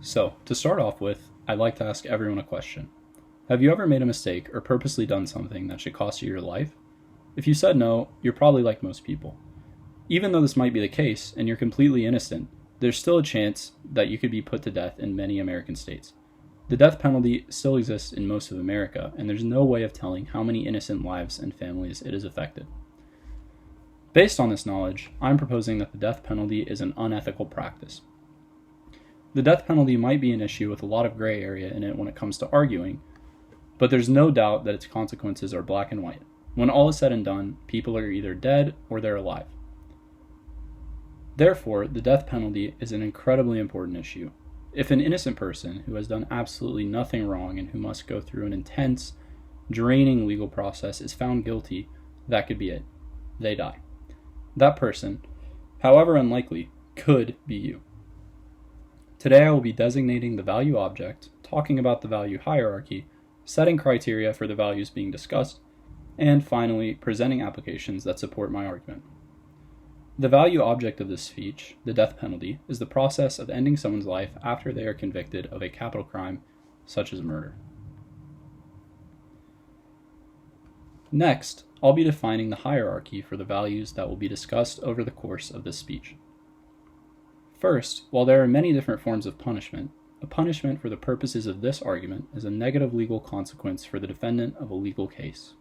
So, to start off with, I'd like to ask everyone a question. Have you ever made a mistake or purposely done something that should cost you your life? If you said no, you're probably like most people. Even though this might be the case and you're completely innocent, there's still a chance that you could be put to death in many American states. The death penalty still exists in most of America, and there's no way of telling how many innocent lives and families it has affected. Based on this knowledge, I'm proposing that the death penalty is an unethical practice. The death penalty might be an issue with a lot of gray area in it when it comes to arguing, but there's no doubt that its consequences are black and white. When all is said and done, people are either dead or they're alive. Therefore, the death penalty is an incredibly important issue. If an innocent person who has done absolutely nothing wrong and who must go through an intense, draining legal process is found guilty, that could be it. They die. That person, however unlikely, could be you. Today I will be designating the value object, talking about the value hierarchy, setting criteria for the values being discussed, and finally presenting applications that support my argument. The value object of this speech, the death penalty, is the process of ending someone's life after they are convicted of a capital crime such as murder. Next, I'll be defining the hierarchy for the values that will be discussed over the course of this speech. First, while there are many different forms of punishment, a punishment for the purposes of this argument is a negative legal consequence for the defendant of a legal case.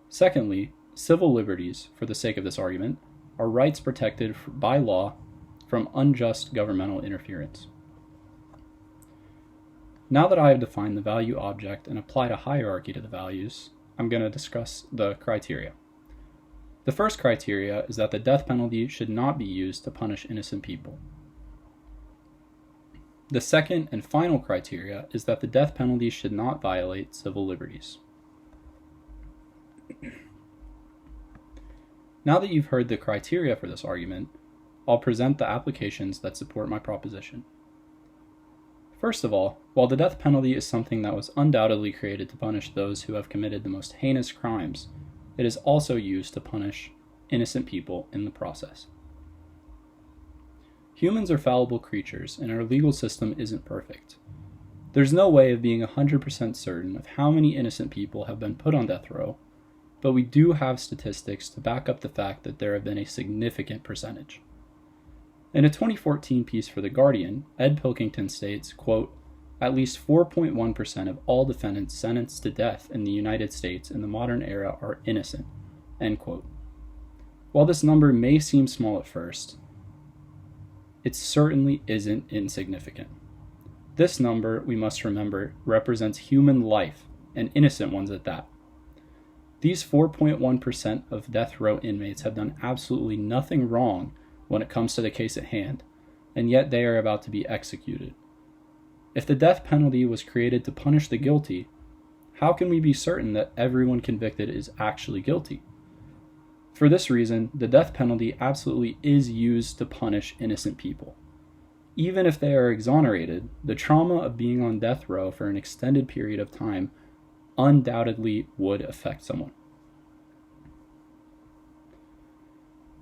Secondly, civil liberties, for the sake of this argument, are rights protected by law from unjust governmental interference. Now that I have defined the value object and applied a hierarchy to the values, I'm going to discuss the criteria. The first criteria is that the death penalty should not be used to punish innocent people. The second and final criteria is that the death penalty should not violate civil liberties. Now that you've heard the criteria for this argument, I'll present the applications that support my proposition. First of all, while the death penalty is something that was undoubtedly created to punish those who have committed the most heinous crimes, it is also used to punish innocent people in the process. Humans are fallible creatures, and our legal system isn't perfect. There's no way of being 100% certain of how many innocent people have been put on death row, but we do have statistics to back up the fact that there have been a significant percentage. In a 2014 piece for The Guardian, Ed Pilkington states, quote, "At least 4.1% of all defendants sentenced to death in the United States in the modern era are innocent," end quote. While this number may seem small at first, it certainly isn't insignificant. This number, we must remember, represents human life, and innocent ones at that. These 4.1% of death row inmates have done absolutely nothing wrong when it comes to the case at hand, and yet they are about to be executed. If the death penalty was created to punish the guilty, how can we be certain that everyone convicted is actually guilty? For this reason, the death penalty absolutely is used to punish innocent people. Even if they are exonerated, the trauma of being on death row for an extended period of time undoubtedly would affect someone.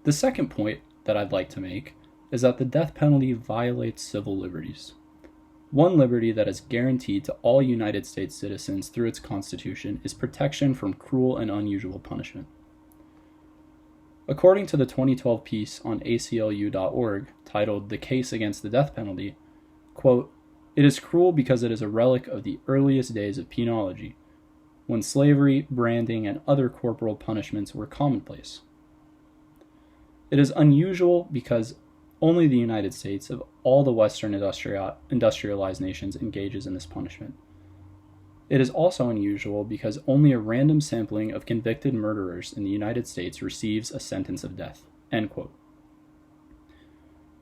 The second point that I'd like to make is that the death penalty violates civil liberties. One liberty that is guaranteed to all United States citizens through its Constitution is protection from cruel and unusual punishment. According to the 2012 piece on ACLU.org titled "The Case Against the Death Penalty," quote, "It is cruel because it is a relic of the earliest days of penology, when slavery, branding, and other corporal punishments were commonplace. It is unusual because only the United States of all the Western industrialized nations engages in this punishment. It is also unusual because only a random sampling of convicted murderers in the United States receives a sentence of death," end quote.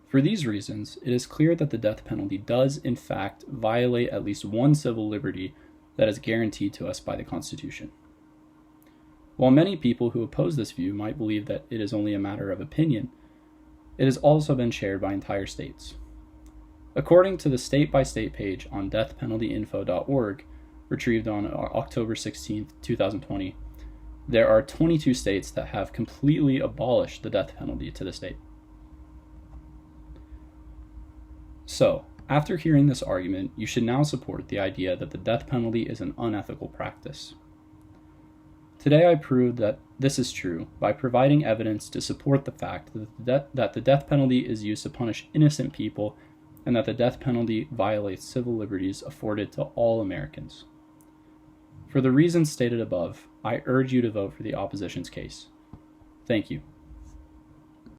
For these reasons, it is clear that the death penalty does, in fact, violate at least one civil liberty that is guaranteed to us by the Constitution. While many people who oppose this view might believe that it is only a matter of opinion, it has also been shared by entire states. According to the state-by-state page on deathpenaltyinfo.org, retrieved on October 16, 2020, there are 22 states that have completely abolished the death penalty to this date. So, After hearing this argument, you should now support the idea that the death penalty is an unethical practice. Today I proved that this is true by providing evidence to support the fact that the death penalty is used to punish innocent people and that the death penalty violates civil liberties afforded to all Americans. For the reasons stated above, I urge you to vote for the opposition's case. Thank you.